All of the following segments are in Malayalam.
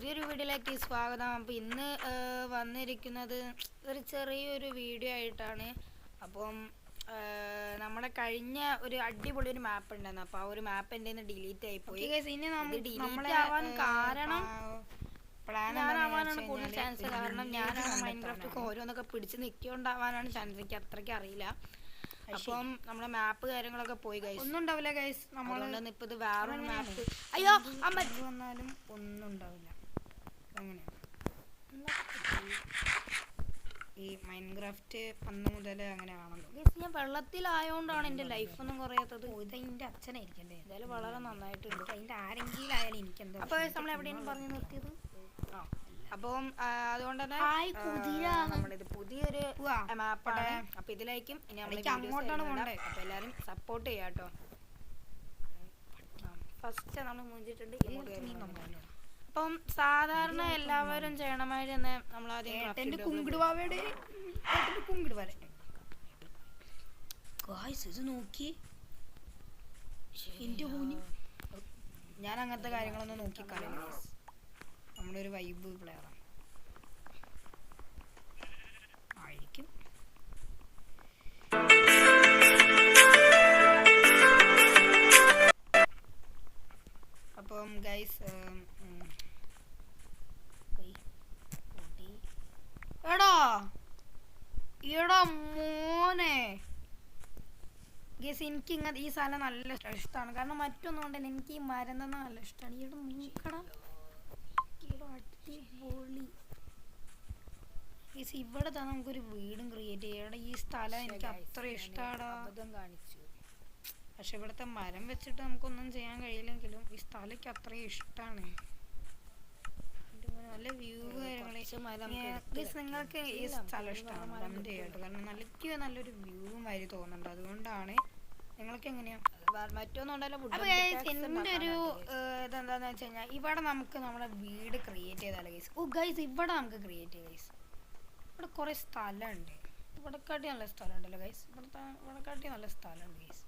പുതിയൊരു വീഡിയോയിലേക്ക് സ്വാഗതം. അപ്പോൾ ഇന്ന് വന്നിരിക്കുന്നത് ഒരു ചെറിയൊരു വീഡിയോ ആയിട്ടാണ്. അപ്പം നമ്മുടെ കഴിഞ്ഞ ഒരു അടിപൊളി ഒരു മാപ്പ് ഉണ്ടായിരുന്നു. അപ്പോൾ ആ ഒരു മാപ്പ് എൻ്റെ നിന്ന് ഡിലീറ്റ് ആയിപ്പോയി. ഇനി ഡിലീറ്റ് ആവാൻ കാരണം ഞാനാവാനാണ് കൂടുതൽ ചാൻസ്. കാരണം ഞാനാണ് മൈൻക്രാഫ്റ്റ് ഓരോന്നൊക്കെ പിടിച്ച് നിൽക്കൊണ്ടാവാനാണ് ചാൻസ്. എനിക്ക് അത്രയ്ക്ക് അറിയില്ല. അപ്പം നമ്മുടെ മാപ്പ് കാര്യങ്ങളൊക്കെ പോയി ഗൈസ്. ഒന്നും ഉണ്ടാവില്ല ഗൈസ്. നമ്മളുണ്ടെന്ന് ഇപ്പൊ ഇത് വേറൊരു മാപ്പ്. അയ്യോ വന്നാലും ഒന്നും ഉണ്ടാവില്ല. അങ്ങനെയാണ് ഈ മൈൻക്രാഫ്റ്റ് അന്ന് മുതൽ അങ്ങനെയാണല്ലോ. ഞാൻ വെള്ളത്തിലായോണ്ടാണ് എന്റെ ലൈഫ് ഒന്നും കുറയാത്തത്. ഇത് എന്റെ അച്ഛനായിരിക്കല്ലേ. എന്തായാലും വളരെ നന്നായിട്ടുണ്ട്. അതിന്റെ ആരെങ്കിലും ആയാലും എനിക്കെന്താ. അപ്പൊ നമ്മൾ എവിടെയാണ് പറഞ്ഞു നിർത്തിയത്? അപ്പം അതുകൊണ്ട് തന്നെ നമ്മളിത് പുതിയൊരു മാപ്പാണ്. അപ്പൊ ഇതിലേക്കും ഇനി അങ്ങോട്ടാണ് പോകണ്ടേ. അപ്പൊ എല്ലാരും സപ്പോർട്ട് ചെയ്യാട്ടോ. ഫസ്റ്റ് നമ്മൾ മുഞ്ചിട്ടുണ്ട്. അപ്പം സാധാരണ എല്ലാവരും ചെയ്യണമാതിരി തന്നെ നമ്മൾ ആദ്യം ഇത് നോക്കി. ഞാൻ അങ്ങനത്തെ കാര്യങ്ങളൊന്നും നോക്കിക്കാറില്ല. നമ്മുടെ ഒരു വൈബ് പ്ലെയറാണ് ആയിരിക്കും. അപ്പം ഗൈസ് എടാ മോനെ ഗൈസ്, എനിക്ക് ഇങ്ങനത്തെ ഈ സ്ഥലം നല്ല ഇഷ്ടമാണ്. കാരണം മറ്റൊന്നും കൊണ്ട് എനിക്ക് ഈ മരം തന്നെ നല്ല ഇഷ്ടമാണ്. ഇവിടെ മൂക്കട അടിപൊളി. ഇവിടെ തന്നെ നമുക്കൊരു വീടും ക്രിയേറ്റ് ചെയ്യാം. ഈ സ്ഥലം എനിക്ക് അത്ര ഇഷ്ടമാണ്. കാണിച്ചു. പക്ഷെ ഇവിടുത്തെ മരം വെച്ചിട്ട് നമുക്കൊന്നും ചെയ്യാൻ കഴിയില്ലെങ്കിലും ഈ സ്ഥലം എനിക്ക് അത്രയും ഇഷ്ടമാണ്. നല്ല വ്യൂ നിങ്ങൾക്ക് ഈ സ്ഥലം ഇഷ്ടമാണ് കമന്റ് ചെയ്യട്ടോ. കാരണം നല്ലൊരു വ്യൂ മാതിരി തോന്നുന്നുണ്ട്. അതുകൊണ്ടാണ്. നിങ്ങൾക്ക് എങ്ങനെയാ? മറ്റൊന്നും എന്റെ ഒരു ഇതെന്താന്ന് വെച്ച് കഴിഞ്ഞാൽ ഇവിടെ നമുക്ക് നമ്മുടെ വീട് ക്രിയേറ്റ് ചെയ്താലോ ഗൈസ്. ഗൈസ് ഇവിടെ നമുക്ക് ക്രിയേറ്റ് ചെയ്യാം ഗൈസ്. ഇവിടെ കുറെ സ്ഥലമുണ്ട്. ഇവിടെക്കാട്ടി നല്ല സ്ഥലം ഉണ്ടല്ലോ ഗൈസ്. ഇവിടെക്കാട്ടി നല്ല സ്ഥലമുണ്ട് ഗൈസ്.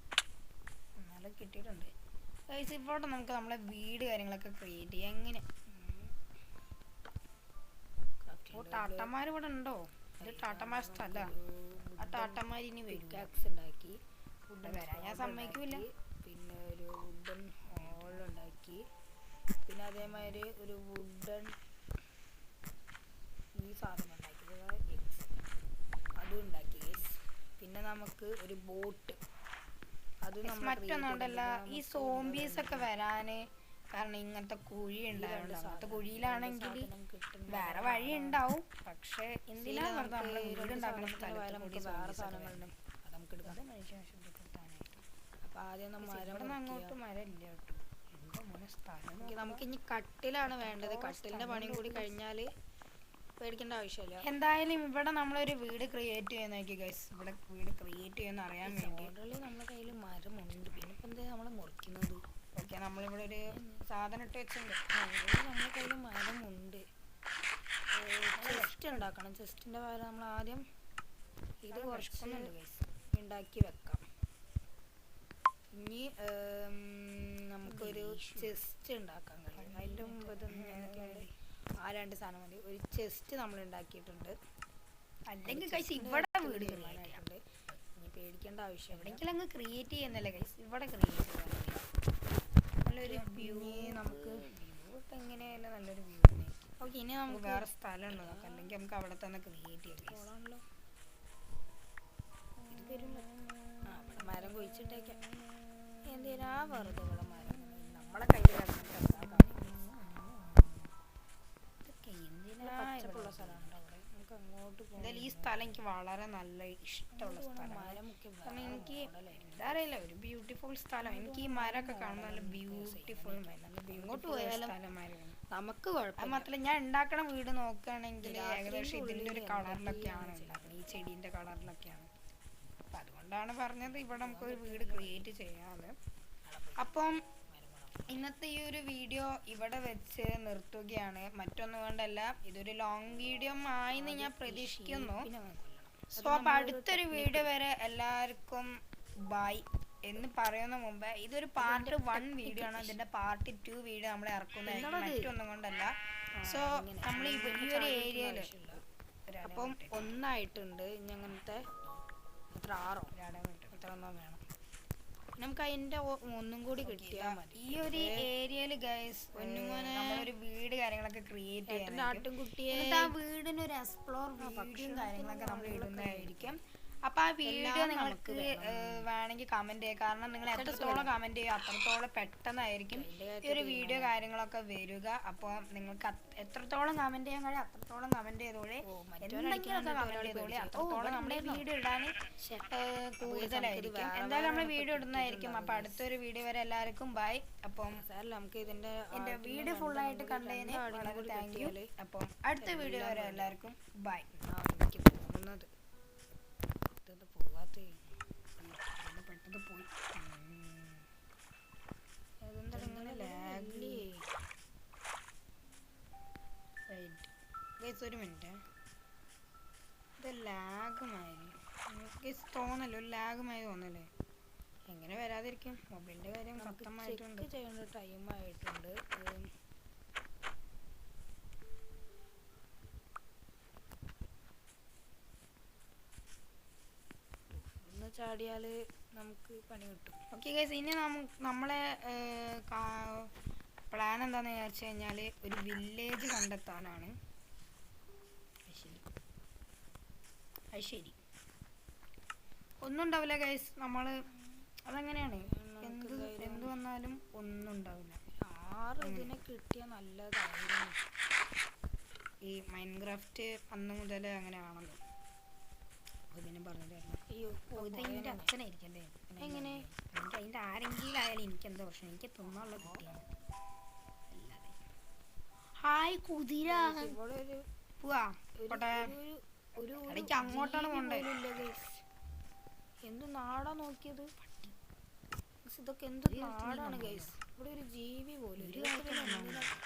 നല്ല കിട്ടിയിട്ടുണ്ട് ഗൈസ്. ഇവിടെ നമുക്ക് നമ്മളെ വീട് കാര്യങ്ങളൊക്കെ ക്രിയേറ്റ് ചെയ്യാം. എങ്ങനെ ടാട്ടന്മാർ ഇവിടെ ഉണ്ടോ? ഇത് ടാട്ടന്മാർ സ്ഥലമാണ്. ആ ടാട്ടന്മാർ ഇനി പിക്കാക്സ് ഉണ്ടാക്കി വരാൻ ഞാൻ സമ്മതിക്കൂല. പിന്നെ ഒരു വുഡൻ ഹോൾ ഉണ്ടാക്കി. പിന്നെ അതേമാതിരി ഒരു വുഡൻ ഈ സാധനം ഉണ്ടാക്കി, അതും ഉണ്ടാക്കി. പിന്നെ നമുക്ക് ഒരു ബോട്ട്, അത് മറ്റൊന്നുണ്ടല്ല ഈ സോംബീസ് ഒക്കെ വരാന് കാരണം ഇങ്ങനത്തെ കുഴി ഉണ്ടാവുന്നുണ്ട്. അങ്ങനത്തെ കുഴിയിലാണെങ്കിൽ വേറെ വഴി ഉണ്ടാവും. പക്ഷെ എന്തിനാ നമ്മള് വീടുണ്ടാക്കുന്ന സ്ഥലത്ത് വേറെ സാധനങ്ങളുണ്ട്. അത് നമുക്ക് എടുക്കാം. അപ്പൊ ആദ്യം അങ്ങോട്ട് മരം ഇല്ല കേട്ടോ. എന്തോ മോനെ സ്ഥലം. നമുക്ക് ഇനി കട്ടിലാണ് വേണ്ടത്. കട്ടിലിന്റെ പണിയും കൂടി കഴിഞ്ഞാല് പേടിക്കേണ്ട ആവശ്യമില്ല. എന്തായാലും ഇവിടെ നമ്മളൊരു വീട് ക്രിയേറ്റ് ചെയ്യാൻ നോക്കി ഗൈസ്. ഇവിടെ വീട് ക്രിയേറ്റ് ചെയ്യാന്ന് അറിയാൻ വേണ്ടി ഓൾറെഡി നമ്മുടെ കയ്യിൽ മരമുണ്ട്. പിന്നെ ഇപ്പൊ എന്താ നമ്മള് മുറിക്കുന്നത്? ഓക്കെ, നമ്മളിവിടെ ഒരു സാധനം ഇട്ട് വെച്ചിട്ടുണ്ട്. നമ്മുടെ കയ്യിൽ മരമുണ്ട്. ചെസ്റ്റ് ഉണ്ടാക്കണം. ചെസ്റ്റിന്റെ പകരം നമ്മൾ ആദ്യം ഇത് കുറച്ച് ഉണ്ടാക്കി വെക്കാം. ഇനി നമുക്കൊരു ചെസ്റ്റ് ഉണ്ടാക്കാൻ കഴിയും. അതിൻ്റെ മുമ്പ് ആ രണ്ട് സാധനം മതി. ഒരു ചെസ്റ്റ് നമ്മൾ ഉണ്ടാക്കിയിട്ടുണ്ട്. അല്ലെങ്കിൽ കൈസ് ഇവിടെ വീട് ചെയ്യാനായിട്ടുണ്ട്. ഇനി പേടിക്കേണ്ട ആവശ്യം എവിടെയെങ്കിലും അങ്ങ് ക്രിയേറ്റ് ചെയ്യുന്നല്ലേ കൈസ്. ഇവിടെ ക്രിയേറ്റ് ചെയ്യാൻ നല്ലൊരു വ്യൂ. നമുക്ക് വ്യൂ ഇപ്പം എങ്ങനെയായാലും നല്ലൊരു വ്യൂ തന്നെ. ഓക്കെ, ഇനി നമുക്ക് വേറെ സ്ഥലം ഉണ്ട് നോക്കാം. അല്ലെങ്കിൽ നമുക്ക് അവിടെ തന്നെ ക്രിയേറ്റ് ചെയ്യാം. പോകാണല്ലോ. മരം കുഴിച്ചിട്ടേക്കാം. എന്തിനാ വെറുതെ ഇവിടെ മരം? നമ്മളെ കയ്യിൽ പച്ചപ്പുള്ള സ്ഥലമുണ്ട് അവിടെ. നമുക്ക് അങ്ങോട്ട് പോകും. ഈ സ്ഥലം എനിക്ക് വളരെ നല്ല ഇഷ്ടമുള്ള സ്ഥലമാണ്. കാരണം എനിക്ക് എന്താ അറിയില്ല, ഒരു ബ്യൂട്ടിഫുൾ സ്ഥലം. എനിക്ക് ഈ മരമൊക്കെ കാണുമ്പോൾ നല്ല ബ്യൂട്ടിഫുൾ. ഇങ്ങോട്ട് പോയാലും നമുക്ക് കുഴപ്പം മാത്രമല്ല ഞാൻ ഉണ്ടാക്കണ വീട് നോക്കുകയാണെങ്കിൽ ഏകദേശം ഇതിൻ്റെ ഒരു കളറിലൊക്കെയാണ് ഉണ്ടാക്കുന്നത്. ഈ ചെടീൻ്റെ കളറിലൊക്കെയാണ്. അപ്പം അതുകൊണ്ടാണ് പറഞ്ഞത് ഇവിടെ നമുക്കൊരു വീട് ക്രിയേറ്റ് ചെയ്യാമെന്ന്. അപ്പം ഇന്നത്തെ ഈ ഒരു വീഡിയോ ഇവിടെ വെച്ച് നിർത്തുകയാണ്. മറ്റൊന്നും കൊണ്ടല്ല, ഇതൊരു ലോങ് വീഡിയോ ആയിന്ന് ഞാൻ പ്രതീക്ഷിക്കുന്നു. സോ അപ്പം അടുത്തൊരു വീഡിയോ വരെ എല്ലാവർക്കും ബൈ എന്ന് പറയുന്ന മുമ്പ് ഇതൊരു പാർട്ട് 1 വീഡിയോ ആണ്. ഇതിന്റെ പാർട്ട് 2 വീഡിയോ നമ്മൾ ഇറക്കുന്നത് മറ്റൊന്നും കൊണ്ടല്ല, സോ നമ്മൾ ഈ ഒരു ഏരിയയിൽ അപ്പം ഒന്നായിട്ടുണ്ട് ഇനി അങ്ങനത്തെ എത്ര 6 എത്ര ഒന്നും വേണം. നമുക്ക് അതിന്റെ ഒന്നും കൂടി കിട്ടിയാൽ മതി. ഈ ഒരു ഏരിയയിൽ ഗൈസ് നമ്മളൊരു വീട് കാര്യങ്ങളൊക്കെ ക്രിയേറ്റ് ചെയ്യാൻ ആട്ടുംകുട്ടിയെ ആ വീടിനൊരു എക്സ്പ്ലോർ വീഡിയോയും കാര്യങ്ങളൊക്കെ നമ്മൾ ഇടുന്നതായിരിക്കും. അപ്പൊ ആ വീഡിയോ നിങ്ങൾക്ക് വേണമെങ്കിൽ കമന്റ് ചെയ്യുക. കാരണം നിങ്ങൾ എത്രത്തോളം കമന്റ് ചെയ്യുക അത്രത്തോളം പെട്ടെന്നായിരിക്കും ഈ ഒരു വീഡിയോ കാര്യങ്ങളൊക്കെ വരിക. അപ്പോൾ നിങ്ങൾക്ക് എത്രത്തോളം കമന്റ് ചെയ്യാൻ കഴിയും അത്രത്തോളം കമന്റ് ചെയ്തോളെ, എന്തെങ്കിലുമൊക്കെ കമന്റ് ചെയ്തോളെ, അത്രത്തോളം നമ്മൾ വീഡിയോ ഇടാൻ കൂടുതലായിരിക്കും. എന്തായാലും നമ്മൾ വീഡിയോ ഇടുന്നതായിരിക്കും. അപ്പൊ അടുത്തൊരു വീഡിയോ വരെ എല്ലാവർക്കും ബൈ. അപ്പം നമുക്ക് ഇതിന്റെ എന്റെ വീഡിയോ ഫുള്ളായിട്ട് കണ്ടതിന് വളരെ താങ്ക് യു. അപ്പം അടുത്ത വീഡിയോ വരെ എല്ലാവർക്കും ബൈ. എനിക്ക് തോന്നുന്നത് പോവാത്ത പെട്ടെന്ന് പോയി. അതെന്താ ഇങ്ങനെ ലാഗ്ലി? ഒരു മിനിറ്റ്, ഇത് ലാഗുമായി തോന്നല്ലോ, ഒരു ലാഗുമായി തോന്നല്ലേ? എങ്ങനെ വരാതിരിക്കും? മൊബൈലിന്റെ കാര്യം കഷ്ടമായിട്ടുണ്ട്. ചെയ്യേണ്ട ടൈമായിട്ടുണ്ട്. ചാടിയാല് നമുക്ക് പണി കിട്ടും. ഓക്കെ ഗൈസ്, ഇനി നമ്മളെ പ്ലാൻ എന്താന്ന് വിചാരിച്ചു കഴിഞ്ഞാല് ഒരു വില്ലേജ് കണ്ടെത്താനാണ്. ശരി ഒന്നും ഉണ്ടാവില്ല ഗൈസ്. നമ്മള് അതെങ്ങനെയാണ്, എന്ത് വന്നാലും ഒന്നും ഉണ്ടാവില്ല. 6 ഇതിനെ കിട്ടിയ നല്ലതായിരുന്നു. ഈ മൈൻക്രാഫ്റ്റ് അന്ന് മുതൽ അങ്ങനെയാണല്ലോ. ഇതിനെ പറഞ്ഞിട്ടായിരുന്നു. അയ്യോ, ഇതിന്റെ അച്ഛനായിരിക്കല്ലേ? എങ്ങനെ? എനിക്ക് അതിന്റെ ആരെങ്കിലും ആയാലും എനിക്ക് എന്താ പ്രശ്നം? എനിക്ക് തിന്നാനുള്ള കുട്ടിയാണ്. ഹായ് കുതിര, പോവാ എനിക്ക് അങ്ങോട്ടാണ് പോണ്ടേ. എന്ത് നാടാ നോക്കിയത്? ഇതൊക്കെ എന്ത് നാടാണ് ഗൈസ്? ഇവിടെ ഒരു ജീവി പോലും.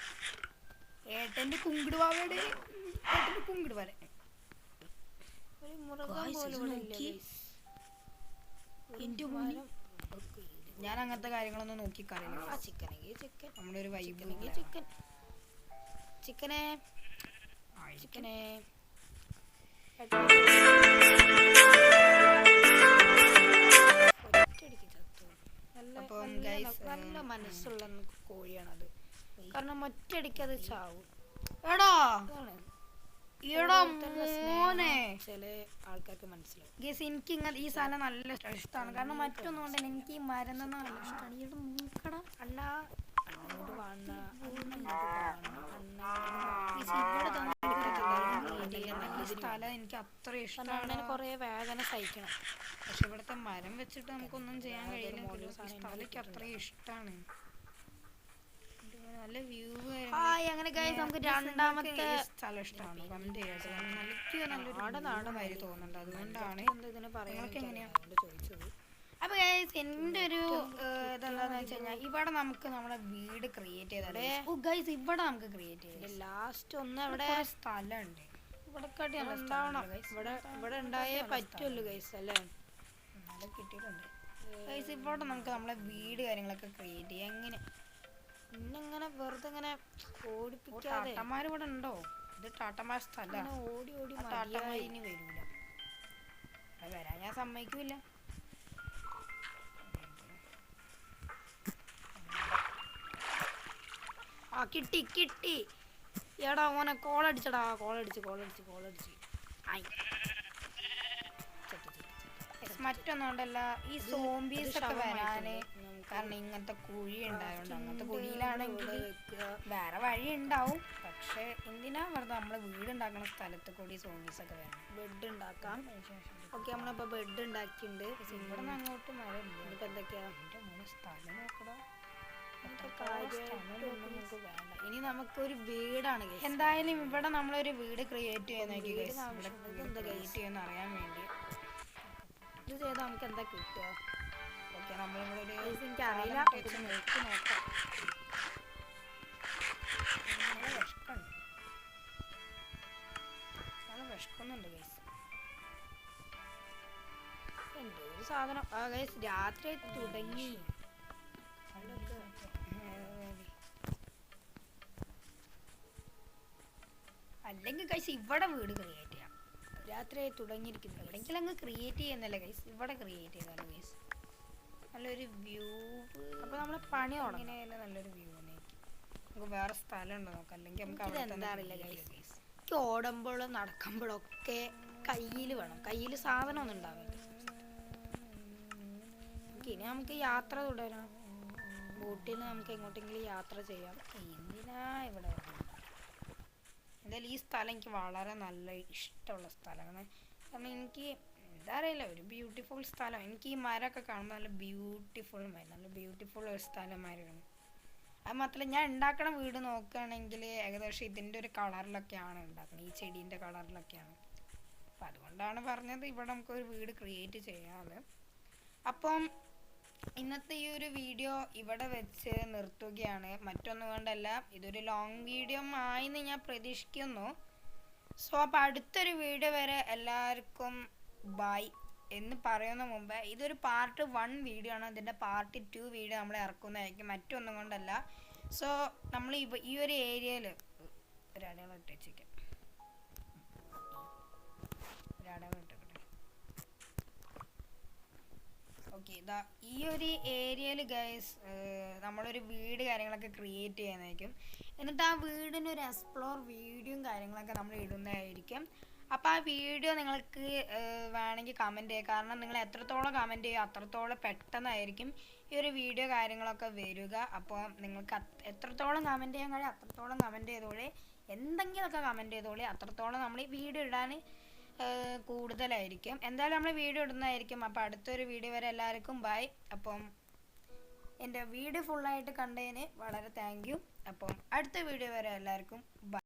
ഏട്ടന്റെ കുങ്കിടുവാവയുടെ ഏട്ടന്റെ കുങ്കിടുവാലെ ഒരു മൃഗം പോലും ഞാൻ അങ്ങനത്തെ കാര്യങ്ങളൊന്നും നോക്കിക്കാറില്ല. ചിക്കനെങ്കിൽ ചിക്കൻ, നമ്മുടെ ഒരു വൈബെങ്കിൽ ചിക്കൻ. ചിക്കനെ ചിക്കനെ നല്ല മനസ്സുള്ള കോഴിയാണത്. കാരണം ഒറ്റയടിക്ക് അത് ചാവും. എടാ ചില ആൾക്കാർക്ക് മനസ്സിലാവും. ഗൈസ്, എനിക്ക് ഇങ്ങനെ ഈ സാധനം നല്ല ഇഷ്ടമാണ്. കാരണം മറ്റൊന്നും കൊണ്ട് എനിക്ക് ഈ മരം തന്നെ നല്ല ഇഷ്ടമാണ്. ഇവിടെ മൂക്കട അണ്ണ അങ്ങോട്ട് വാണ സ്ഥലം എനിക്ക് അത്ര ഇഷ്ടമാണ്. കൊറേ വേദന സഹിക്കണം. പക്ഷെ ഇവിടുത്തെ മരം വെച്ചിട്ട് നമുക്കൊന്നും ചെയ്യാൻ കഴിയില്ല. സ്ഥലം എനിക്ക് അത്രയും ഇഷ്ടമാണ്. നല്ല വ്യൂ. അങ്ങനെ നമുക്ക് രണ്ടാമത്തെ സ്ഥലം ഇഷ്ടമാണ്. കമന്റ് ചെയ്യാം. നല്ലൊരു നാടനായി തോന്നുന്നുണ്ട്. അതുകൊണ്ടാണ് എങ്ങനെയാ ചോദിച്ചത്. അപ്പൊ എന്റെ ഒരു ഇതെന്താന്ന് വെച്ച് കഴിഞ്ഞാൽ ഇവിടെ നമുക്ക് നമ്മുടെ വീട് ക്രിയേറ്റ് ചെയ്താൽ ഇവിടെ നമുക്ക് ക്രിയേറ്റ് ചെയ്യാം. ലാസ്റ്റ് ഒന്ന് അവിടെ സ്ഥലമുണ്ട്. ഇവിടെ ഉണ്ടായേ പറ്റുള്ളൂ ഗൈസ് അല്ലേ? നല്ല കിട്ടിയിട്ടുണ്ട് ഗൈസ്. ഇവിടെ നമുക്ക് നമ്മളെ വീട് കാര്യങ്ങളൊക്കെ ക്രിയേറ്റ് ചെയ്യാം. എങ്ങനെ ഇന്നിങ്ങനെ വെറുതെ ഇങ്ങനെ ഓടിപ്പിക്കാതെ. ടാട്ടന്മാർ ഇവിടെ ഉണ്ടോ? ഇത് ടാട്ടന്മാർ സ്ഥലമാണ്. ഓടി ഓടി ടാട്ടന്മാർ ഇനി വരൂല. വരാൻ ഞാൻ സമ്മതിക്കൂല. കിട്ടി കിട്ടി. എടാ ഓനെ കോളടിച്ചടാ. കോളടിച്ച് മറ്റൊന്നുകൊണ്ടല്ല, ഈ സോംബീസ് ഒക്കെ വരാന് കാരണം ഇങ്ങനത്തെ കുഴി ഉണ്ടായോണ്ട്. അങ്ങനത്തെ കുഴിയിലാണെങ്കിൽ വേറെ വഴി ഉണ്ടാവും. പക്ഷെ എന്തിനാ വെറുതെ നമ്മള് വീട് ഉണ്ടാക്കുന്ന സ്ഥലത്ത് കൂടി സോംബീസ് ഒക്കെ വേണം. ബെഡ് ഉണ്ടാക്കാം. ഓക്കെ, നമ്മളിപ്പോ ബെഡ് ഉണ്ടാക്കിയിട്ടുണ്ട്. ഇവിടെ നിന്ന് അങ്ങോട്ട് മരം ഇപ്പൊ എന്തൊക്കെയാ സ്ഥലം നോക്കടാ. ഇനി നമുക്കൊരു വീടാണ്. എന്തായാലും ഇവിടെ നമ്മളൊരു വീട് ക്രിയേറ്റ് ചെയ്യാൻ നോക്കി. ക്രിയേറ്റ് ചെയ്യുന്ന അറിയാൻ വേണ്ടി ഇത് ചെയ്താൽ നമുക്ക് എന്താ കിട്ടുക? ഓക്കെ, നമ്മളിവിടെ എനിക്ക് അറിയില്ല. നോക്കി നോക്കാം. നല്ല വിഷക്കുന്നുണ്ട് ഗൈസ്. എന്തോ ഒരു സാധനം ഗൈസ്. രാത്രി തുടങ്ങി. അല്ലെങ്കിൽ ഗൈസ് ഇവിടെ വീട് ക്രിയേറ്റ് ചെയ്യാം. രാത്രിയായി തുടങ്ങിയിരിക്കുന്നു. എവിടെയെങ്കിലും അങ്ങ് ക്രിയേറ്റ് ചെയ്യുന്നല്ലേ ഗൈസ്, ഇവിടെ ക്രിയേറ്റ് ചെയ്താലോ ഗൈസ്. നല്ലൊരു വ്യൂ. അപ്പോൾ നമ്മൾ പണി തുടങ്ങും. ഇങ്ങനെയല്ല നല്ലൊരു വ്യൂ നമുക്ക് വേറെ സ്ഥലം ഉണ്ടോ നോക്കാം, അല്ലെങ്കിൽ നമുക്ക് അവിടെ എന്താ തന്നെ അറിയില്ല create ഗൈസ്. ചെയ്യാം guys. എനിക്ക് ഓടുമ്പോഴും നടക്കുമ്പോഴൊക്കെ കയ്യിൽ വേണം, കയ്യിൽ സാധനം ഒന്നും ഉണ്ടാവില്ല. ഇനി നമുക്ക് യാത്ര തുടരാം. ബോട്ടിൽ നമുക്ക് എങ്ങോട്ടെങ്കിലും യാത്ര ചെയ്യാം. എന്തിനാ ഇവിടെ വരുന്നത്? എന്തായാലും ഈ സ്ഥലം എനിക്ക് വളരെ നല്ല ഇഷ്ടമുള്ള സ്ഥലമാണ്. കാരണം എനിക്ക് എന്താ അറിയില്ല, ഒരു ബ്യൂട്ടിഫുൾ സ്ഥലം. എനിക്ക് ഈ മരമൊക്കെ കാണുമ്പോൾ നല്ല ബ്യൂട്ടിഫുൾ ഒരു സ്ഥലമായിരുന്നു. അത് മാത്രമല്ല ഞാൻ ഉണ്ടാക്കണ വീട് നോക്കുകയാണെങ്കിൽ ഏകദേശം ഇതിൻ്റെ ഒരു കളറിലൊക്കെയാണ് ഉണ്ടാക്കുന്നത്, ഈ ചെടീൻ്റെ കളറിലൊക്കെയാണ്. അപ്പം അതുകൊണ്ടാണ് പറഞ്ഞത് ഇവിടെ നമുക്കൊരു വീട് ക്രിയേറ്റ് ചെയ്യാമെന്ന്. അപ്പം ഇന്നത്തെ ഈ ഒരു വീഡിയോ ഇവിടെ വെച്ച് നിർത്തുകയാണ്. മറ്റൊന്നും കൊണ്ടല്ല, ഇതൊരു ലോങ് വീഡിയോ ആയിന്ന് ഞാൻ പ്രതീക്ഷിക്കുന്നു. സോ അപ്പോൾ അടുത്തൊരു വീഡിയോ വരെ എല്ലാവർക്കും ബൈ എന്ന് പറയുന്ന മുമ്പ് ഇതൊരു പാർട്ട് 1 വീഡിയോ ആണ്. ഇതിൻ്റെ പാർട്ട് 2 വീഡിയോ നമ്മൾ ഇറക്കുന്നതായിരിക്കും, മറ്റൊന്നും കൊണ്ടല്ല. സോ നമ്മൾ ഈ ഒരു ഏരിയയിൽ ഒരടയാളം ഇട്ടേക്കാം, ഒരടയാളം ഇട്ടേക്കട്ടെ. ഓക്കെ, ഇതാ ഈ ഒരു ഏരിയയിൽ ഗൈസ് നമ്മളൊരു വീട് കാര്യങ്ങളൊക്കെ ക്രിയേറ്റ് ചെയ്യുന്നതായിരിക്കും. എന്നിട്ട് ആ വീടിനൊരു എക്സ്പ്ലോർ വീഡിയോയും കാര്യങ്ങളൊക്കെ നമ്മൾ ഇടുന്നതായിരിക്കും. അപ്പോൾ ആ വീഡിയോ നിങ്ങൾക്ക് വേണമെങ്കിൽ കമൻറ്റ് ചെയ്യുക. കാരണം നിങ്ങൾ എത്രത്തോളം കമൻറ്റ് ചെയ്യുക അത്രത്തോളം പെട്ടെന്നായിരിക്കും ഈ ഒരു വീഡിയോ കാര്യങ്ങളൊക്കെ വരിക. അപ്പോൾ നിങ്ങൾക്ക് എത്രത്തോളം കമൻറ്റ് ചെയ്യാൻ കഴിയും അത്രത്തോളം കമൻറ്റ് ചെയ്തോളി, എന്തെങ്കിലുമൊക്കെ കമൻറ്റ് ചെയ്തോളി. അത്രത്തോളം നമ്മൾ ഈ വീഡിയോ ഇടാൻ കൂടുതലായിരിക്കും. എന്തായാലും നമ്മൾ വീഡിയോ ഇടുന്നതായിരിക്കും. അപ്പോൾ അടുത്തൊരു വീഡിയോ വരെ എല്ലാവർക്കും ബൈ. അപ്പം എൻ്റെ വീഡിയോ ഫുള്ളായിട്ട് കണ്ടതിന് വളരെ താങ്ക് യു. അപ്പം അടുത്ത വീഡിയോ വരെ എല്ലാവർക്കും ബൈ.